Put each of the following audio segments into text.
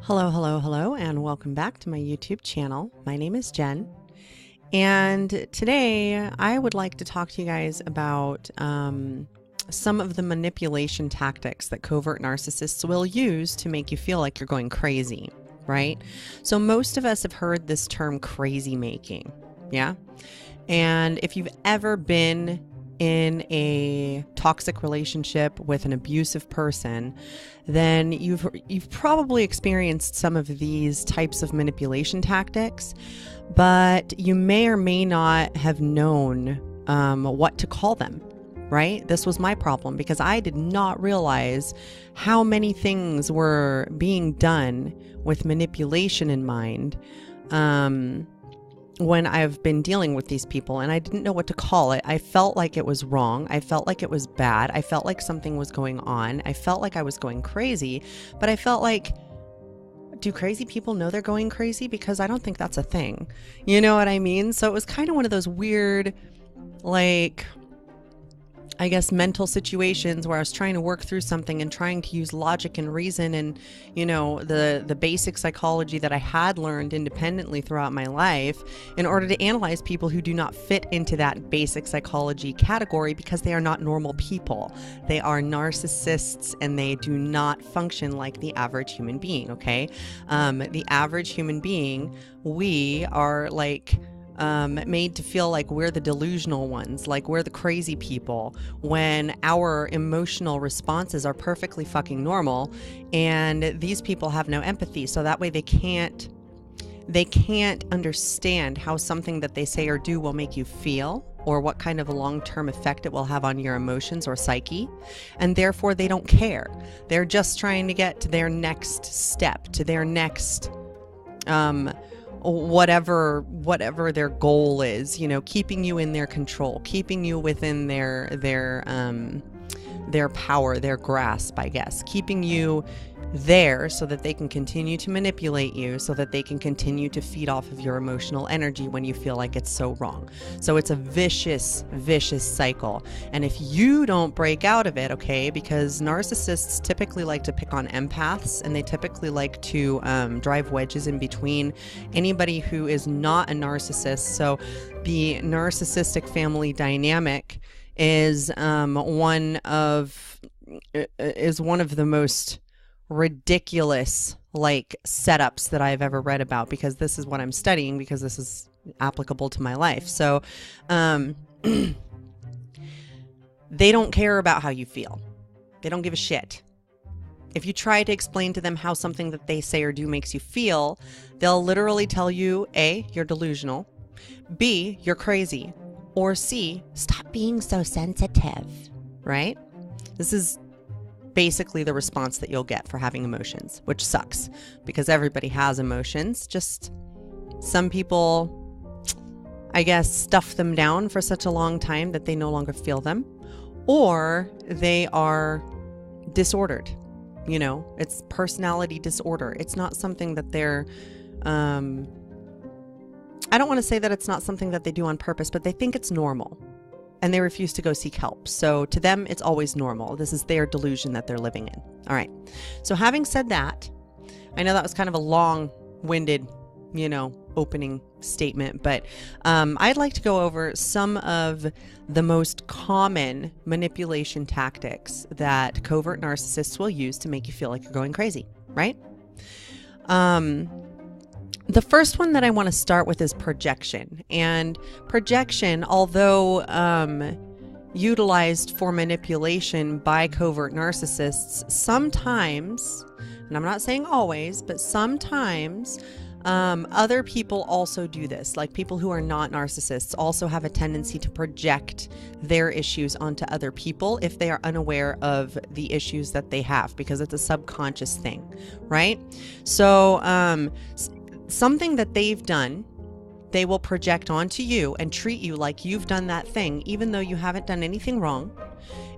Hello, hello, hello, and welcome back to my YouTube channel. My name is Jen, and today I would like to talk to you guys about some of the manipulation tactics that covert narcissists will use to make you feel like you're going crazy, right? So most of us have heard this term crazy making, yeah? And if you've ever been in a toxic relationship with an abusive person, then you've probably experienced some of these types of manipulation tactics, but you may or may not have known what to call them, right? This was my problem because I did not realize how many things were being done with manipulation in mind when I've been dealing with these people, and I didn't know what to call it. I felt like it was wrong. I felt like it was bad. I felt like something was going on. I felt like I was going crazy, but I felt like, do crazy people know they're going crazy? Because I don't think that's a thing. You know what I mean? So it was kind of one of those weird, like, I guess, mental situations where I was trying to work through something and trying to use logic and reason and, you know, the basic psychology that I had learned independently throughout my life in order to analyze people who do not fit into that basic psychology category because they are not normal people. They are narcissists and they do not function like the average human being, okay? The average human being, we are like made to feel like we're the delusional ones, like we're the crazy people, when our emotional responses are perfectly fucking normal, and these people have no empathy, so that way they can't understand how something that they say or do will make you feel, or what kind of a long-term effect it will have on your emotions or psyche, and therefore they don't care. They're just trying to get to their next step, to their next whatever their goal is, you know, keeping you in their control, keeping you within their power, their grasp, I guess, keeping you there so that they can continue to manipulate you, so that they can continue to feed off of your emotional energy when you feel like it's so wrong. So it's a vicious cycle. And if you don't break out of it, okay, because narcissists typically like to pick on empaths, and they typically like to drive wedges in between anybody who is not a narcissist. So the narcissistic family dynamic is one of the most ridiculous like setups that I've ever read about, because this is what I'm studying, because this is applicable to my life. So they don't care about how you feel. They don't give a shit. If you try to explain to them how something that they say or do makes you feel, they'll literally tell you, A, you're delusional, B, you're crazy, or C, stop being so sensitive, right? This is basically the response that you'll get for having emotions, which sucks because everybody has emotions. Just some people, I guess, stuff them down for such a long time that they no longer feel them, or they are disordered. You know, it's personality disorder. It's not something that they're, I don't want to say that it's not something that they do on purpose, but they think it's normal. And they refuse to go seek help. So to them, it's always normal. This is their delusion that they're living in. All right. So having said that, I know that was kind of a long-winded, you know, opening statement, but I'd like to go over some of the most common manipulation tactics that covert narcissists will use to make you feel like you're going crazy, right? The first one that I want to start with is projection. And projection, although utilized for manipulation by covert narcissists, sometimes, and I'm not saying always, but sometimes other people also do this. Like people who are not narcissists also have a tendency to project their issues onto other people if they are unaware of the issues that they have, because it's a subconscious thing, right? So something that they've done, they will project onto you and treat you like you've done that thing, even though you haven't done anything wrong.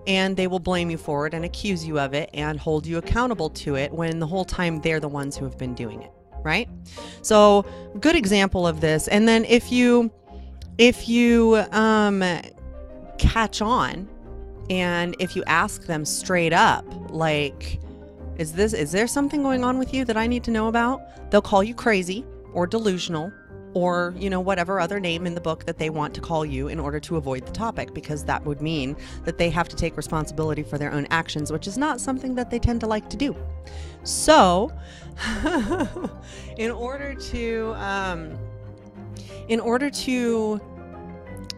And they will blame you for it and accuse you of it and hold you accountable to it, when the whole time they're the ones who have been doing it, right? So good example of this. And then if you catch on, and if you ask them straight up, like, Is there something going on with you that I need to know about? They'll call you crazy or delusional or, you know, whatever other name in the book that they want to call you in order to avoid the topic, because that would mean that they have to take responsibility for their own actions, which is not something that they tend to like to do. So, in order to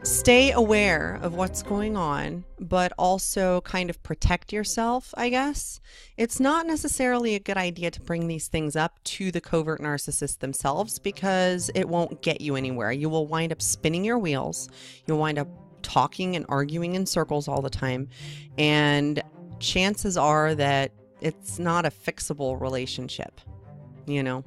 stay aware of what's going on, but also kind of protect yourself, I guess, it's not necessarily a good idea to bring these things up to the covert narcissists themselves, because it won't get you anywhere. You will wind up spinning your wheels. You'll wind up talking and arguing in circles all the time. And chances are that it's not a fixable relationship. You know,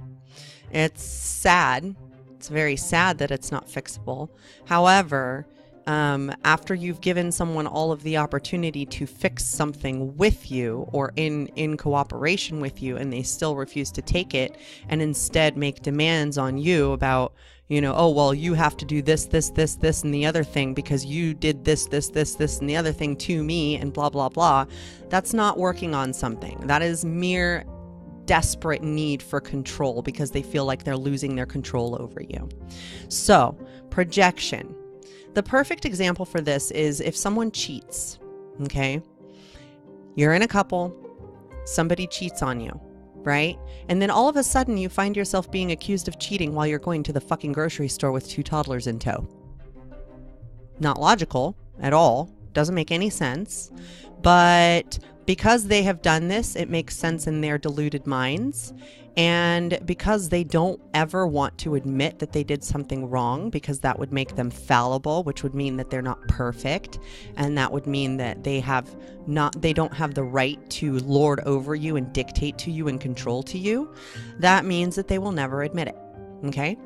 it's sad. It's very sad that it's not fixable. However, after you've given someone all of the opportunity to fix something with you or in cooperation with you, and they still refuse to take it and instead make demands on you about, you know, oh, well, you have to do this, and the other thing because you did this, and the other thing to me, and blah, blah, blah. That's not working on something. That is mere desperate need for control because they feel like they're losing their control over you. So, projection. The perfect example for this is if someone cheats, okay? You're in a couple, somebody cheats on you, right? And then all of a sudden you find yourself being accused of cheating while you're going to the fucking grocery store with 2 toddlers in tow. Not logical at all. Doesn't make any sense. But because they have done this, it makes sense in their deluded minds. And because they don't ever want to admit that they did something wrong, because that would make them fallible, which would mean that they're not perfect. And that would mean that they don't have the right to lord over you and dictate to you and control to you. That means that they will never admit it. Okay?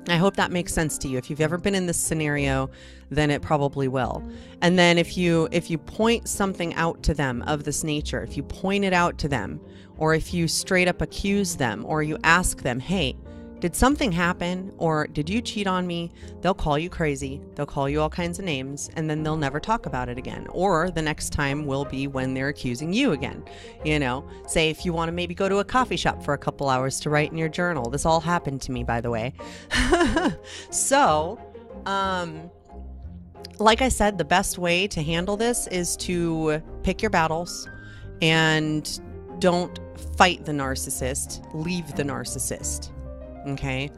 I hope that makes sense to you. If you've ever been in this scenario, then it probably will. And then if you point something out to them of this nature, if you point it out to them, or if you straight up accuse them, or you ask them, hey, did something happen? Or did you cheat on me? They'll call you crazy. They'll call you all kinds of names, and then they'll never talk about it again. Or the next time will be when they're accusing you again. You know, say if you want to maybe go to a coffee shop for a couple hours to write in your journal. This all happened to me, by the way. So, like I said, the best way to handle this is to pick your battles and don't fight the narcissist, leave the narcissist. Okay?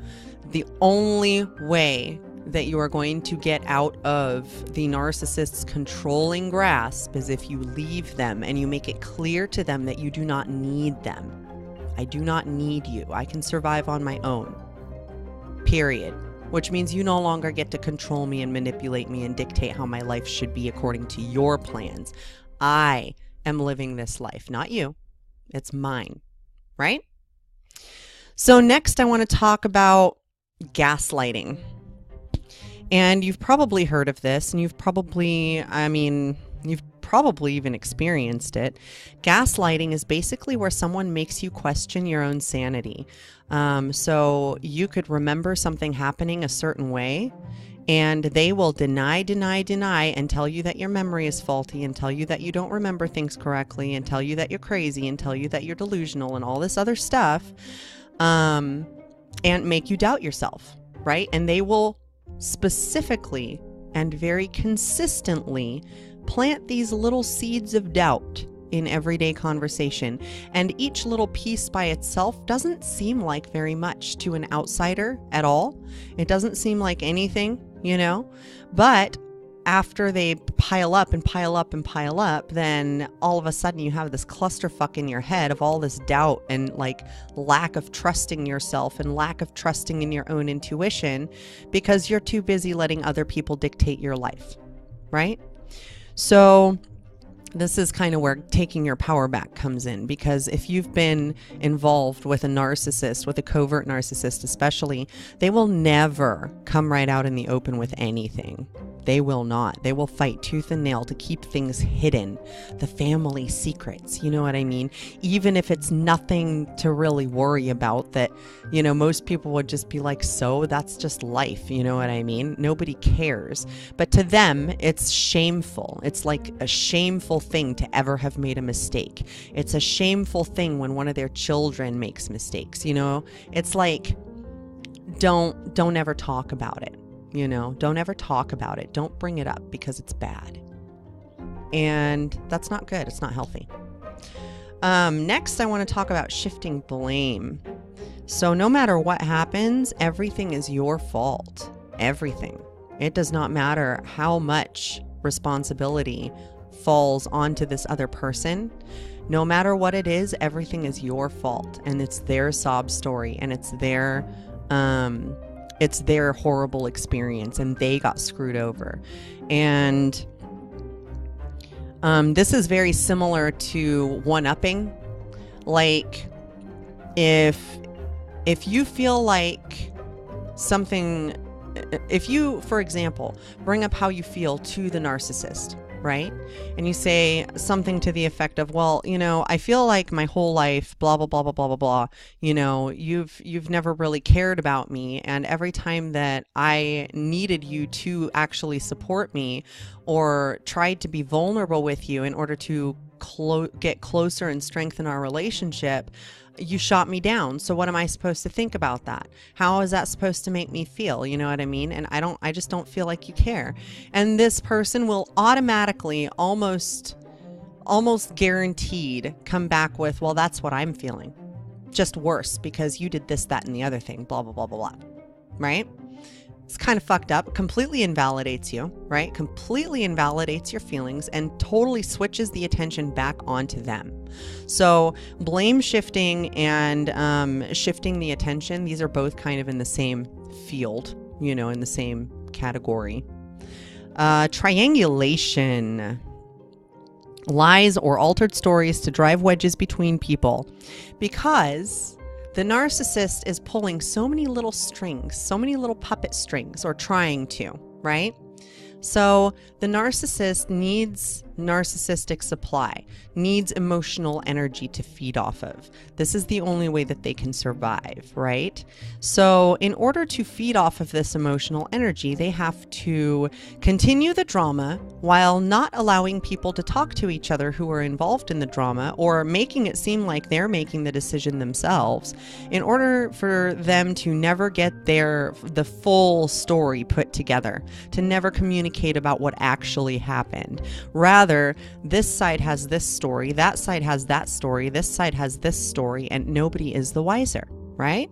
The only way that you are going to get out of the narcissist's controlling grasp is if you leave them and you make it clear to them that you do not need them. I do not need you. I can survive on my own. Period. Which means you no longer get to control me and manipulate me and dictate how my life should be according to your plans. I am living this life, not you. It's mine, right? So next I want to talk about gaslighting. And you've probably heard of this, and you've probably even experienced it. Gaslighting is basically where someone makes you question your own sanity. So you could remember something happening a certain way, and they will deny, and tell you that your memory is faulty, and tell you that you don't remember things correctly, and tell you that you're crazy, and tell you that you're delusional, and all this other stuff, and make you doubt yourself, right? And they will specifically and very consistently plant these little seeds of doubt in everyday conversation. And each little piece by itself doesn't seem like very much to an outsider at all. It doesn't seem like anything, you know, but after they pile up and pile up and pile up, then all of a sudden you have this clusterfuck in your head of all this doubt and like lack of trusting yourself and lack of trusting in your own intuition because you're too busy letting other people dictate your life, right? So this is kind of where taking your power back comes in, because if you've been involved with a narcissist, with a covert narcissist especially, they will never come right out in the open with anything. They will not. They will fight tooth and nail to keep things hidden, the family secrets, you know what I mean? Even if it's nothing to really worry about, that, you know, most people would just be like, so that's just life, you know what I mean? Nobody cares. But to them, it's shameful. It's like a shameful thing to ever have made a mistake. It's a shameful thing when one of their children makes mistakes, you know? It's like, don't ever talk about it. You know, don't ever talk about it. Don't bring it up because it's bad. And that's not good. It's not healthy. Next, I want to talk about shifting blame. So no matter what happens, everything is your fault. Everything. It does not matter how much responsibility falls onto this other person. No matter what it is, everything is your fault. And it's their sob story, and it's their horrible experience, and they got screwed over. And this is very similar to one-upping. Like, if you feel like something, if you, for example, bring up how you feel to the narcissist, right? And you say something to the effect of, well, you know, I feel like my whole life, blah, blah, blah, blah, blah, blah, blah, you know, you've never really cared about me. And every time that I needed you to actually support me or tried to be vulnerable with you in order to get closer and strengthen our relationship, you shot me down. So what am I supposed to think about that? How is that supposed to make me feel? You know what I mean? And I just don't feel like you care. And this person will automatically, almost guaranteed, come back with, well, that's what I'm feeling. Just worse because you did this, that, and the other thing, blah, blah, blah, blah, blah. Right? It's kind of fucked up. Completely invalidates you, right? Completely invalidates your feelings and totally switches the attention back onto them. So blame shifting and shifting the attention, these are both kind of in the same field, you know, in the same category. Triangulation. Lies or altered stories to drive wedges between people, because the narcissist is pulling so many little strings, so many little puppet strings, or trying to, right? So the narcissist needs narcissistic supply, needs emotional energy to feed off of. This is the only way that they can survive, right? So in order to feed off of this emotional energy, they have to continue the drama while not allowing people to talk to each other who are involved in the drama, or making it seem like they're making the decision themselves, in order for them to never get the full story put together, to never communicate about what actually happened. Rather, this side has this story, that side has that story, this side has this story, and nobody is the wiser, right?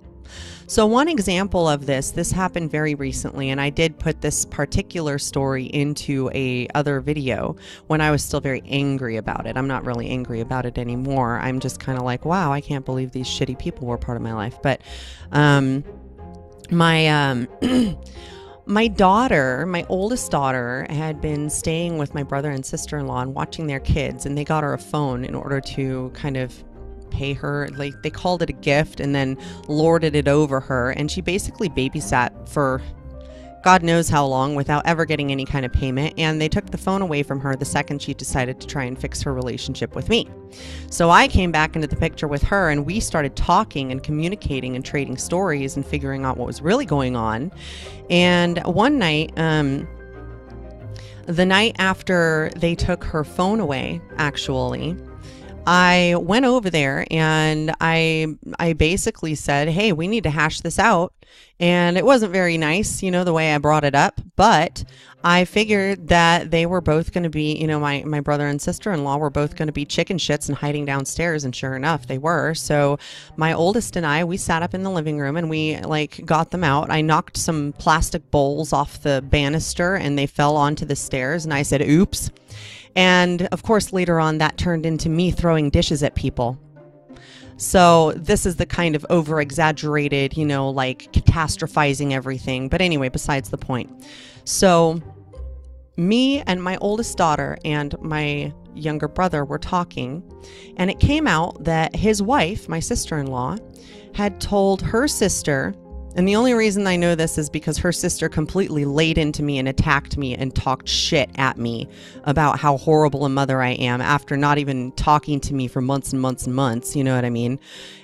So one example of this happened very recently, and I did put this particular story into a other video when I was still very angry about it. I'm not really angry about it anymore. I'm just kind of like, wow, I can't believe these shitty people were part of my life. But my daughter, my oldest daughter, had been staying with my brother and sister-in-law and watching their kids, and they got her a phone in order to kind of pay her. Like, they called it a gift and then lorded it over her, and she basically babysat for God knows how long without ever getting any kind of payment. And they took the phone away from her the second she decided to try and fix her relationship with me. So I came back into the picture with her, and we started talking and communicating and trading stories and figuring out what was really going on. And one night, the night after they took her phone away, actually, I went over there and I basically said, hey, we need to hash this out. And it wasn't very nice, you know, the way I brought it up, but I figured that they were both going to be, you know, my brother and sister-in-law were both going to be chicken shits and hiding downstairs. And sure enough, they were. So my oldest and I, we sat up in the living room and we got them out. I knocked some plastic bowls off the banister and they fell onto the stairs. And I said, oops. And of course, later on, that turned into me throwing dishes at people. So this is the kind of over-exaggerated, you know, like catastrophizing everything. But anyway, besides the point. So me and my oldest daughter and my younger brother were talking, and it came out that his wife, my sister-in-law, had told her sister And the only reason I know this is because her sister completely laid into me and attacked me and talked shit at me about how horrible a mother I am after not even talking to me for months and months and months, you know what I mean?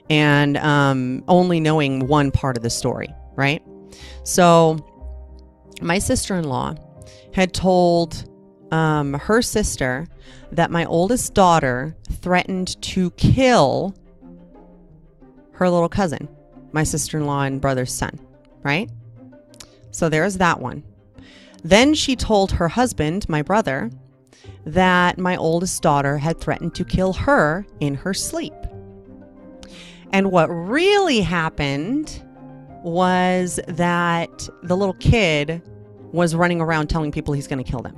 And only knowing one part of the story, right? So my sister-in-law had told her sister that my oldest daughter threatened to kill her little cousin, my sister-in-law and brother's son, right? So there's that one. Then she told her husband, my brother, that my oldest daughter had threatened to kill her in her sleep. And what really happened was that the little kid was running around telling people he's going to kill them,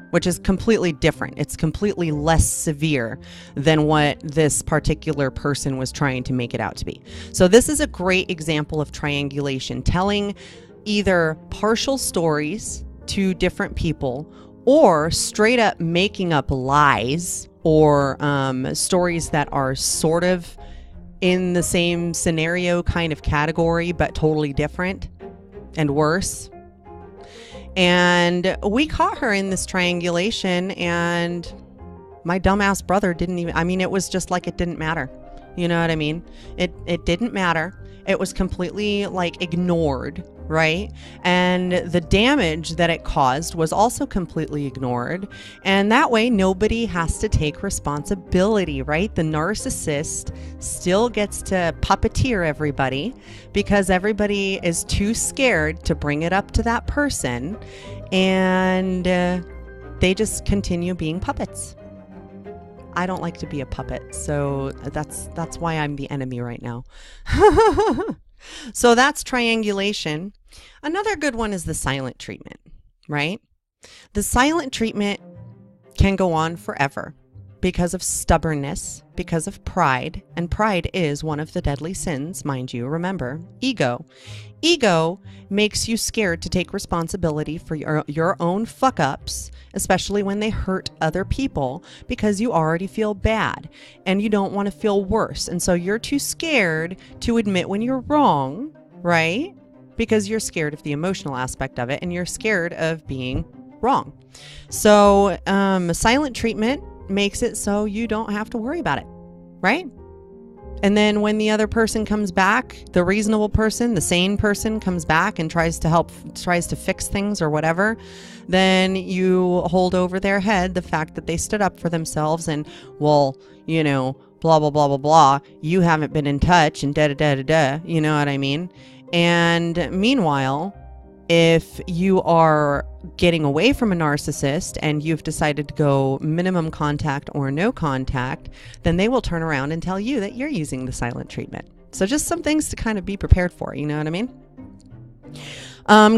which is completely different. It's completely less severe than what this particular person was trying to make it out to be. So this is a great example of triangulation, telling either partial stories to different people or straight up making up lies or stories that are sort of in the same scenario kind of category, but totally different and worse. And we caught her in this triangulation, and my dumbass brother didn't even, I mean, it was just like it didn't matter. You know what I mean? It didn't matter. It was completely like ignored, right? And the damage that it caused was also completely ignored. And that way, nobody has to take responsibility, right? The narcissist still gets to puppeteer everybody because everybody is too scared to bring it up to that person. And they just continue being puppets. I don't like to be a puppet, so that's why I'm the enemy right now. So that's triangulation. Another good one is the silent treatment, right? The silent treatment can go on forever because of stubbornness, because of pride, and pride is one of the deadly sins, mind you. Remember, ego. Ego makes you scared to take responsibility for your own fuck-ups, especially when they hurt other people, because you already feel bad and you don't want to feel worse. And so you're too scared to admit when you're wrong, right? Because you're scared of the emotional aspect of it and you're scared of being wrong. So silent treatment makes it so you don't have to worry about it, right? And then when the other person comes back, the reasonable person, the sane person comes back and tries to fix things or whatever, then you hold over their head the fact that they stood up for themselves and, well, you know, blah, blah, blah, blah, blah. You haven't been in touch and da-da-da-da-da. You know what I mean? And meanwhile, if you are getting away from a narcissist and you've decided to go minimum contact or no contact, then they will turn around and tell you that you're using the silent treatment. So just some things to kind of be prepared for, you know what I mean?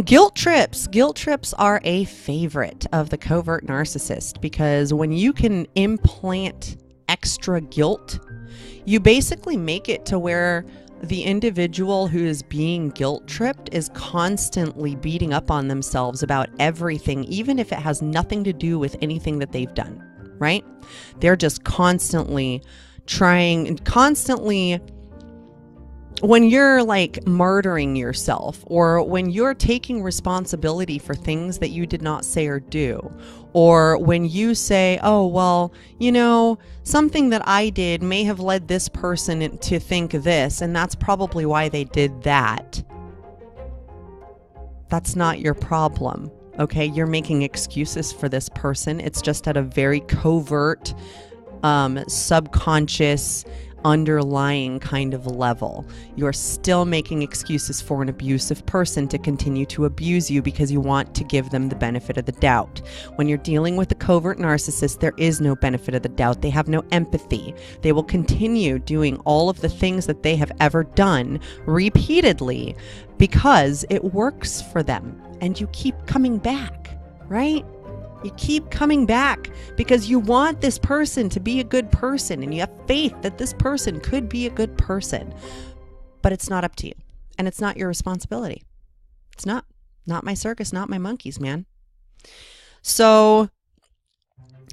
Guilt trips. Guilt trips are a favorite of the covert narcissist because when you can implant extra guilt, you basically make it to where the individual who is being guilt tripped is constantly beating up on themselves about everything, even if it has nothing to do with anything that they've done, right? They're just constantly trying and constantly, when you're like murdering yourself or when you're taking responsibility for things that you did not say or do, or when you say, oh, well, you know, something that I did may have led this person to think this, and that's probably why they did that. That's not your problem, okay? You're making excuses for this person. It's just at a very covert, subconscious, underlying kind of level. You're still making excuses for an abusive person to continue to abuse you because you want to give them the benefit of the doubt. When you're dealing with a covert narcissist, there is no benefit of the doubt. They have no empathy. They will continue doing all of the things that they have ever done repeatedly because it works for them. And you keep coming back, right? You keep coming back because you want this person to be a good person and you have faith that this person could be a good person, but it's not up to you and it's not your responsibility. It's not my circus, not my monkeys, man. So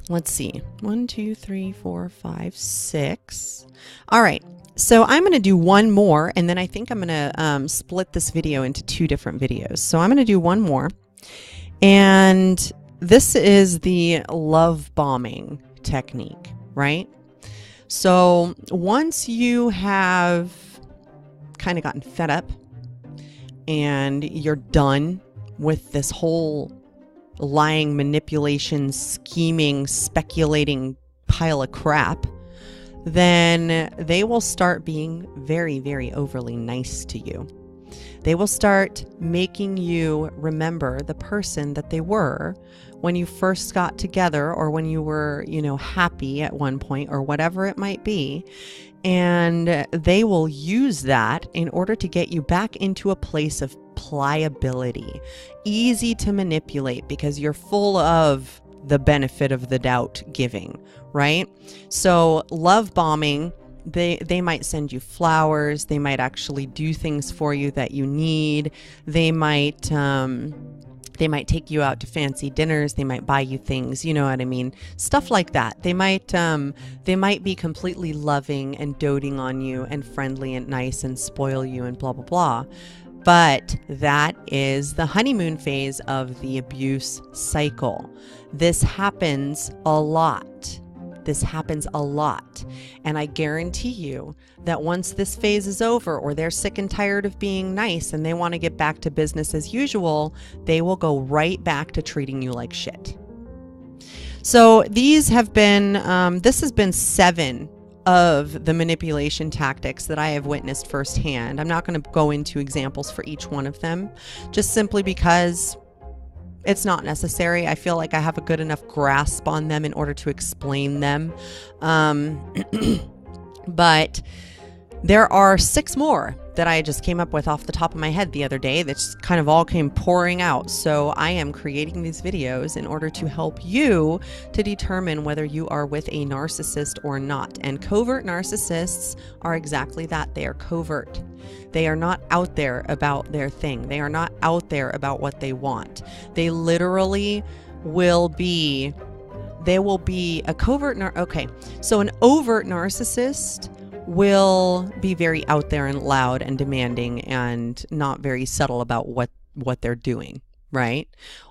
let's see. 1, 2, 3, 4, 5, 6. All right. So I'm going to do one more, and then I think I'm going to split this video into 2 different videos. So I'm going to do one more, and this is the love bombing technique, right? So once you have kind of gotten fed up and you're done with this whole lying, manipulation, scheming, speculating pile of crap, then they will start being very, very overly nice to you. They will start making you remember the person that they were when you first got together, or when you were, happy at one point, or whatever it might be. And they will use that in order to get you back into a place of pliability, easy to manipulate, because you're full of the benefit of the doubt giving, right? So love bombing, they might send you flowers. They might actually do things for you that you need. They might take you out to fancy dinners. They might buy you things, you know what I mean? Stuff like that. They might be completely loving and doting on you and friendly and nice and spoil you and blah, blah, blah. But that is the honeymoon phase of the abuse cycle. This happens a lot. And I guarantee you that once this phase is over, or they're sick and tired of being nice and they want to get back to business as usual, they will go right back to treating you like shit. So these have been, this has been 7 of the manipulation tactics that I have witnessed firsthand. I'm not going to go into examples for each one of them, just simply because it's not necessary. I feel like I have a good enough grasp on them in order to explain them. But there are 6 more that I just came up with off the top of my head the other day that just kind of all came pouring out. So I am creating these videos in order to help you to determine whether you are with a narcissist or not. And covert narcissists are exactly that. They are covert. They are not out there about their thing. They are not out there about what they want. They literally will be, a covert, okay. So an overt narcissist will be very out there and loud and demanding and not very subtle about what they're doing, right?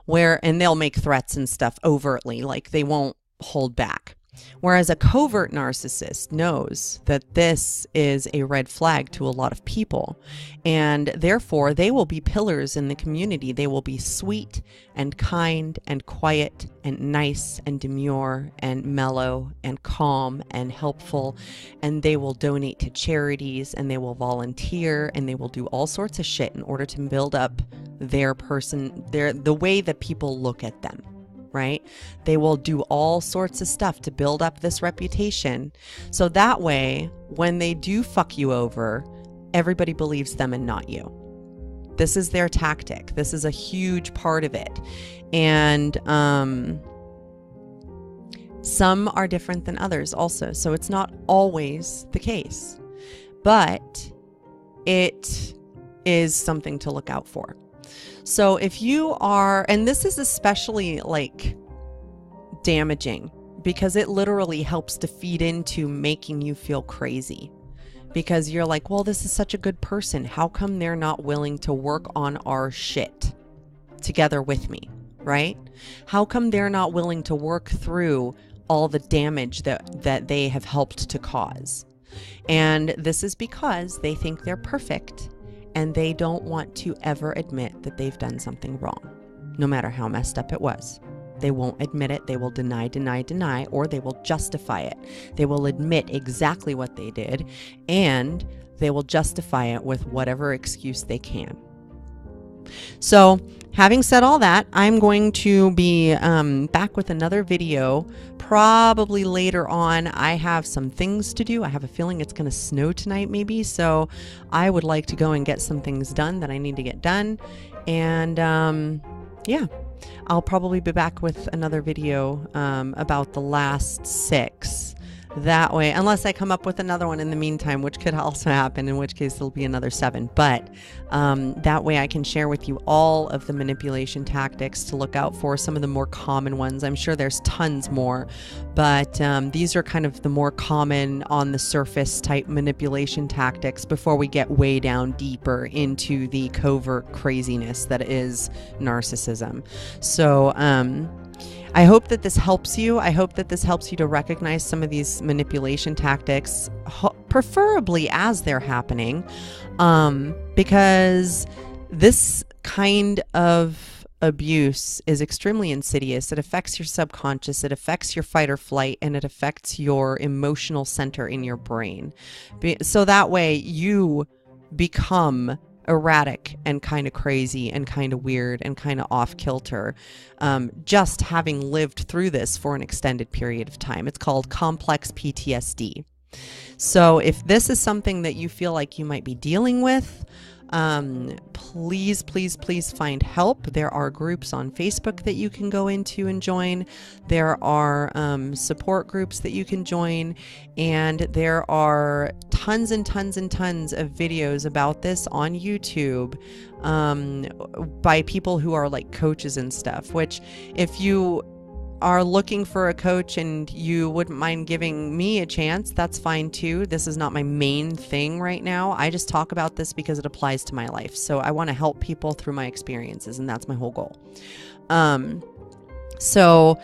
And they'll make threats and stuff overtly, like they won't hold back. Whereas a covert narcissist knows that this is a red flag to a lot of people, and therefore they will be pillars in the community. They will be sweet and kind and quiet and nice and demure and mellow and calm and helpful, and they will donate to charities, and they will volunteer, and they will do all sorts of shit in order to build up their person, the way that people look at them. Right? They will do all sorts of stuff to build up this reputation. So that way, when they do fuck you over, everybody believes them and not you. This is their tactic. This is a huge part of it. And some are different than others also. So it's not always the case. But it is something to look out for. So if you are, and this is especially like damaging because it literally helps to feed into making you feel crazy, because you're like, well, this is such a good person. How come they're not willing to work on our shit together with me, right? How come they're not willing to work through all the damage that they have helped to cause? And this is because they think they're perfect. And they don't want to ever admit that they've done something wrong, no matter how messed up it was. They won't admit it. They will deny, or they will justify it. They will admit exactly what they did, and they will justify it with whatever excuse they can. So, having said all that, I'm going to be back with another video probably later on. I have some things to do. I have a feeling it's going to snow tonight maybe, so I would like to go and get some things done that I need to get done. And yeah, I'll probably be back with another video about the last 6 that way, unless I come up with another one in the meantime, which could also happen, in which case there'll be another 7. But that way I can share with you all of the manipulation tactics to look out for, some of the more common ones. I'm sure there's tons more, but these are kind of the more common on the surface type manipulation tactics before we get way down deeper into the covert craziness that is narcissism. So I hope that this helps you. I hope that this helps you to recognize some of these manipulation tactics, preferably as they're happening, because this kind of abuse is extremely insidious. It affects your subconscious, it affects your fight or flight, and it affects your emotional center in your brain. So that way you become erratic and kind of crazy and kind of weird and kind of off kilter, just having lived through this for an extended period of time. It's called complex PTSD. So if this is something that you feel like you might be dealing with, please, please, please find help. There are groups on Facebook that you can go into and join. There are support groups that you can join, and there are tons and tons and tons of videos about this on YouTube by people who are like coaches and stuff, which if you are looking for a coach and you wouldn't mind giving me a chance, that's fine too. This is not my main thing right now. I just talk about this because it applies to my life. So I want to help people through my experiences, and that's my whole goal. So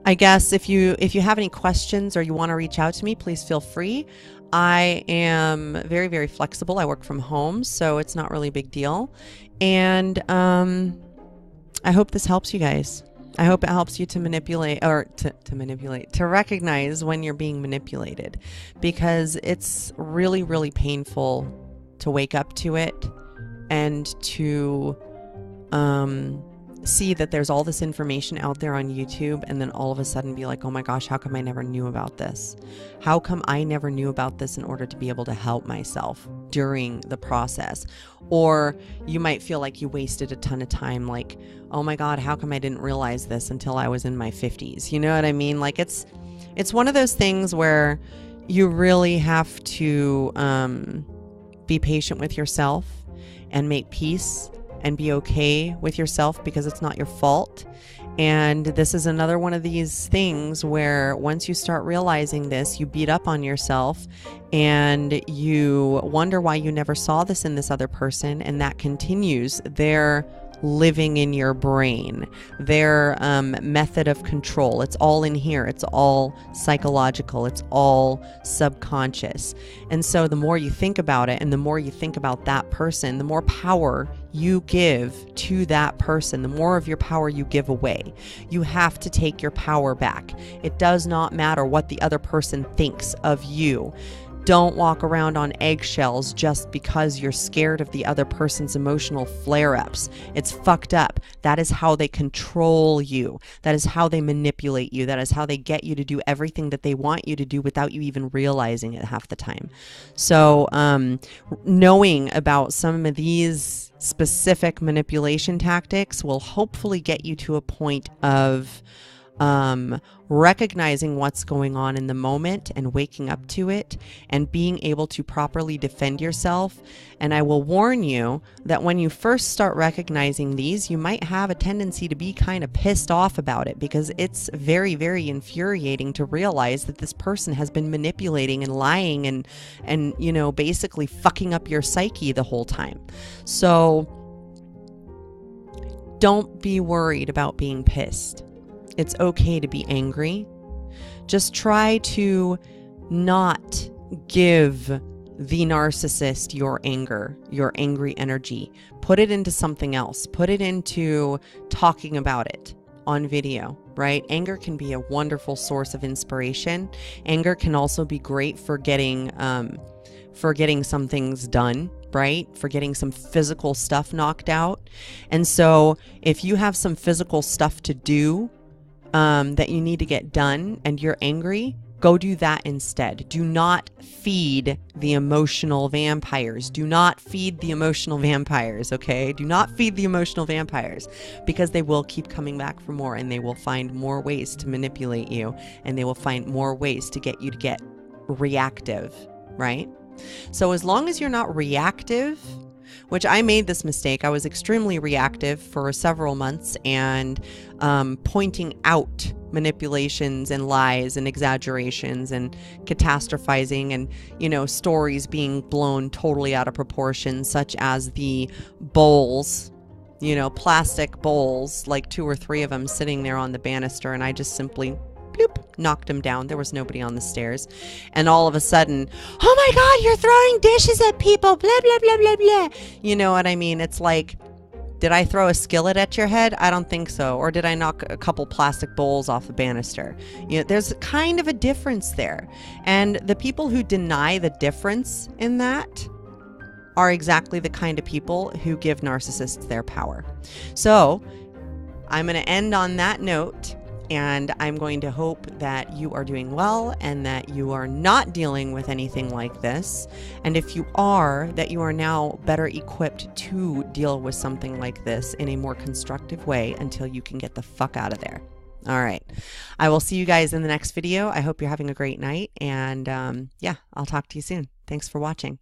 I guess if you have any questions or you want to reach out to me, please feel free. I am very, very flexible. I work from home, so it's not really a big deal. And I hope this helps you guys. I hope it helps you to manipulate, or to recognize when you're being manipulated, because it's really, really painful to wake up to it and to see that there's all this information out there on YouTube, and then all of a sudden be like, oh my gosh, how come I never knew about this? How come I never knew about this in order to be able to help myself during the process? Or you might feel like you wasted a ton of time, like, oh my God, how come I didn't realize this until I was in my 50s? You know what I mean? Like it's one of those things where you really have to be patient with yourself and make peace and be okay with yourself, because it's not your fault. And this is another one of these things where once you start realizing this, you beat up on yourself and you wonder why you never saw this in this other person, and that continues their living in your brain, their method of control. It's all in here. It's all psychological. It's all subconscious. And so the more you think about it and the more you think about that person, the more power you give to that person, the more of your power you give away. You have to take your power back. It does not matter what the other person thinks of you. Don't walk around on eggshells just because you're scared of the other person's emotional flare-ups. It's fucked up. That is how they control you. That is how they manipulate you. That is how they get you to do everything that they want you to do without you even realizing it half the time. So knowing about some of these specific manipulation tactics will hopefully get you to a point of recognizing what's going on in the moment and waking up to it and being able to properly defend yourself. And I will warn you that when you first start recognizing these, you might have a tendency to be kind of pissed off about it, because it's very, very infuriating to realize that this person has been manipulating and lying and you know, basically fucking up your psyche the whole time. So don't be worried about being pissed. It's okay to be angry. Just try to not give the narcissist your anger, your angry energy. Put it into something else. Put it into talking about it on video, right? Anger can be a wonderful source of inspiration. Anger can also be great for getting some things done, right? For getting some physical stuff knocked out. And so if you have some physical stuff to do, that you need to get done and you're angry, go do that instead. Do not feed the emotional vampires. Do not feed the emotional vampires, okay? Do not feed the emotional vampires, because they will keep coming back for more, and they will find more ways to manipulate you, and they will find more ways to get you to get reactive, right? So as long as you're not reactive, which I made this mistake, I was extremely reactive for several months and pointing out manipulations and lies and exaggerations and catastrophizing and, you know, stories being blown totally out of proportion, such as the bowls, you know, plastic bowls, like 2 or 3 of them sitting there on the banister, and I just simply bloop, knocked them down. There was nobody on the stairs. And all of a sudden, oh my God, you're throwing dishes at people, blah, blah, blah, blah, blah. You know what I mean? It's like, did I throw a skillet at your head? I don't think so. Or did I knock a couple plastic bowls off the banister? You know, there's kind of a difference there. And the people who deny the difference in that are exactly the kind of people who give narcissists their power. So I'm going to end on that note. And I'm going to hope that you are doing well and that you are not dealing with anything like this. And if you are, that you are now better equipped to deal with something like this in a more constructive way until you can get the fuck out of there. All right. I will see you guys in the next video. I hope you're having a great night. And yeah, I'll talk to you soon. Thanks for watching.